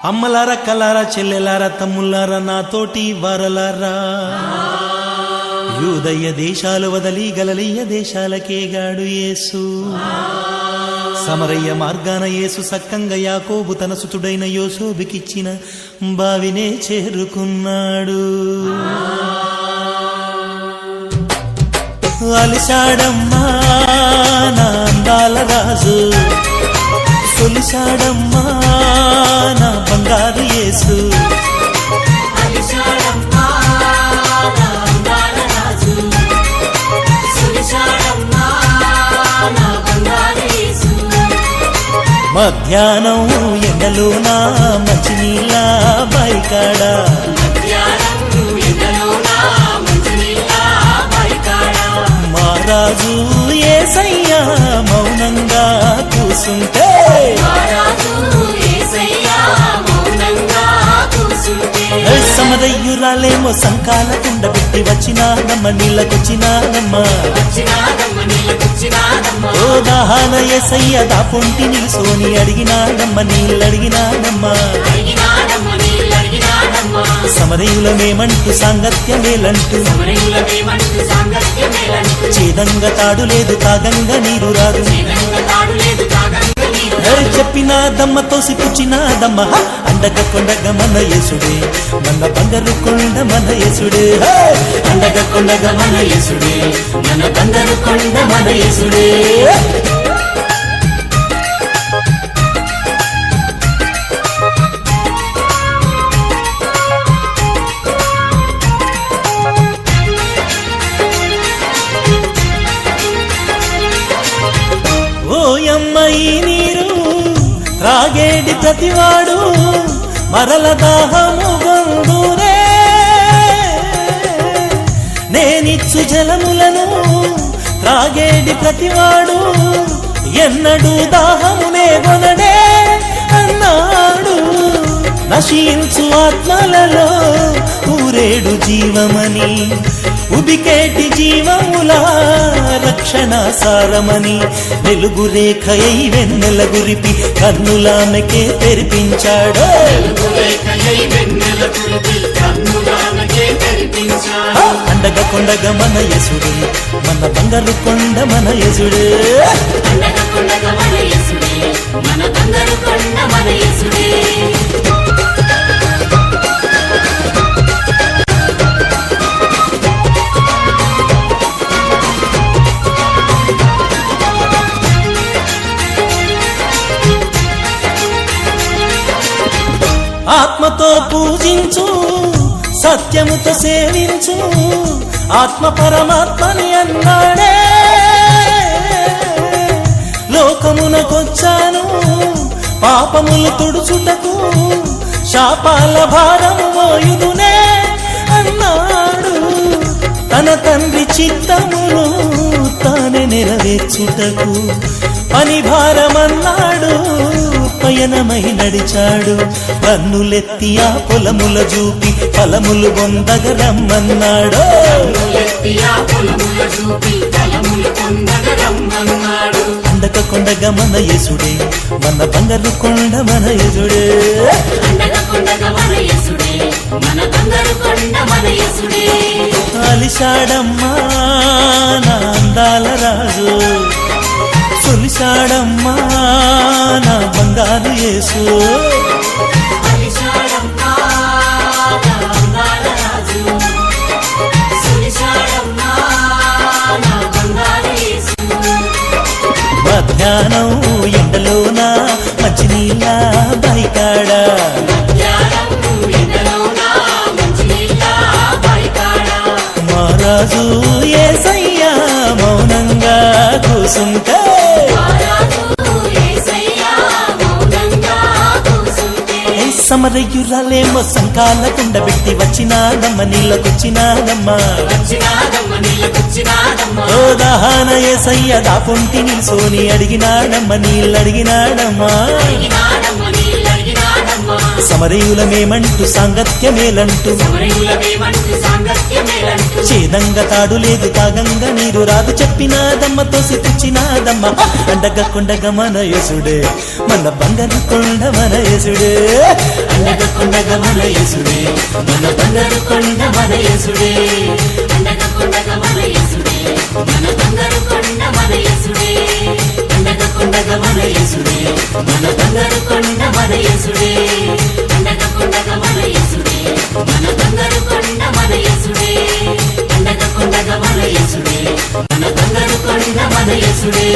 అమ్మలారా కలారా చెల్లెలారా తమ్ములారా నాతోటి వారలారా యూదయ్య దేశాలు వదలి గలిలయ దేశాలకేగాడు యేసు సమరయ్య మార్గాన యేసు సక్కంగా యాకోబు తన సుతుడైన యోసేపుకిచ్చిన బావినే చేరుకున్నాడు. అలిశాడమ్మా నా అందాల రాజు, సొలిశాడమ్మా నా బంగారు యేసు. మధ్యాహ్నం ఎండలోన మంచినీళ్ళ బైకాడ, మహారాజు యేసయ్య మౌనంగా కూసుంటే, సమరయ్యురాలేమో సంకాల కుండ పెట్టి వచ్చినానమ్మ నీళ్ళకొచ్చినానమ్మ. ఓ దాహాన యేసయ్య దాపొంటి నిలుసోని అడిగినానమ్మ నీళ్ళడిగినానమ్మ. సమరయులమేమంటూ సాంగత్యమేలంటూ, చేదంగా తాడు లేదు తాగంగా నీరు రాదు. చెప్పినాదమ్మ తోసి పుచ్చినాదమ్మ, అండగ కొండగ మన యేసుడే, మన బంగారు కొండ మన యేసుడే. అండగ కొండగ మన యేసుడే, మన బంగారు కొండ మన యేసుడే. ఓయమ్మ ఈ నీరు త్రాగేడి ప్రతివాడు మరల దాహము గొందునే, నేనిచ్చు జలములను త్రాగేడి ప్రతివాడు ఎన్నడూ దాహమునే గొనడే అన్నాడు. నశించు ఆత్మలలో ఊరేడు జీవమని, ఉబికేటి జీవముల రక్షణ సారమని, వెలుగు రేఖయై వెన్నెల గురిపి కన్నులామెకే తెరిపించాడు. అండగ కొండగ మన యేసుడే, మన బంగారు కొండ మన యేసుడే. ఆత్మతో పూజించు, సత్యముతో సేవించు, ఆత్మ పరమాత్మని అన్నాడే. లోకమునకొచ్చాను పాపములు తుడుచుటకు, శాపాల భారము మోయుదునే అన్నాడు. తన తండ్రి చిత్తమును తానే నెరవేర్చుటకు పని భారమన్నాడు. పయనమై నడిచాడు, కన్నులెత్తి ఆ పొలముల చూపి ఫలములు పొందగరమ్మన్నాడు. అండక కొండగ మన యేసుడే, మన బంగారు కొండ మన యేసుడే. అలిశాడమ్మా నా అందాల రాజు, సొలిశాడమ్మా నా బంగారు యేసు. మధ్యాహ్నం ఎండలోన మంచినీళ్ళ బైకాడ, మహారాజు యేసయ్య మౌనంగా కూసుంటే, సమరయ్యురాలేమో సంకాల కుండ పెట్టి వచ్చినాదమ్మ నీళ్ళకొచ్చినాదమ్మ. ఓ దాహాన యేసయ్య దాపొంటి నిల్సోని అడిగినాడమ్మ నీళ్ళడిగినాడమ్మ. సమరయులమేమంటూ సాంగత్యమేలంటూ చేదంగా తాడు లేదు తాగంగా నీరు రాదు చెప్పినాదమ్మ తోసి పుచ్చినాదమ్మ అండగా కొండగా మన యేసుడే మన బంగారు కొండ మన యేసుడే అండగా కొండగా మన యేసుడే మన బంగారు కొండ మన యేసుడే అండగా కొండగా మన యేసుడే మన బంగారు కొండ మన యేసుడే అండగా కొండగా మన యేసుడే మన బంగారు కొండ మన యేసుడే అండగా కొండగా మన యేసుడే మన బంగారు కొండ మన యేసుడే అండగా కొండగా మన యేసుడే మన బంగారు కొండ మన యేసుడే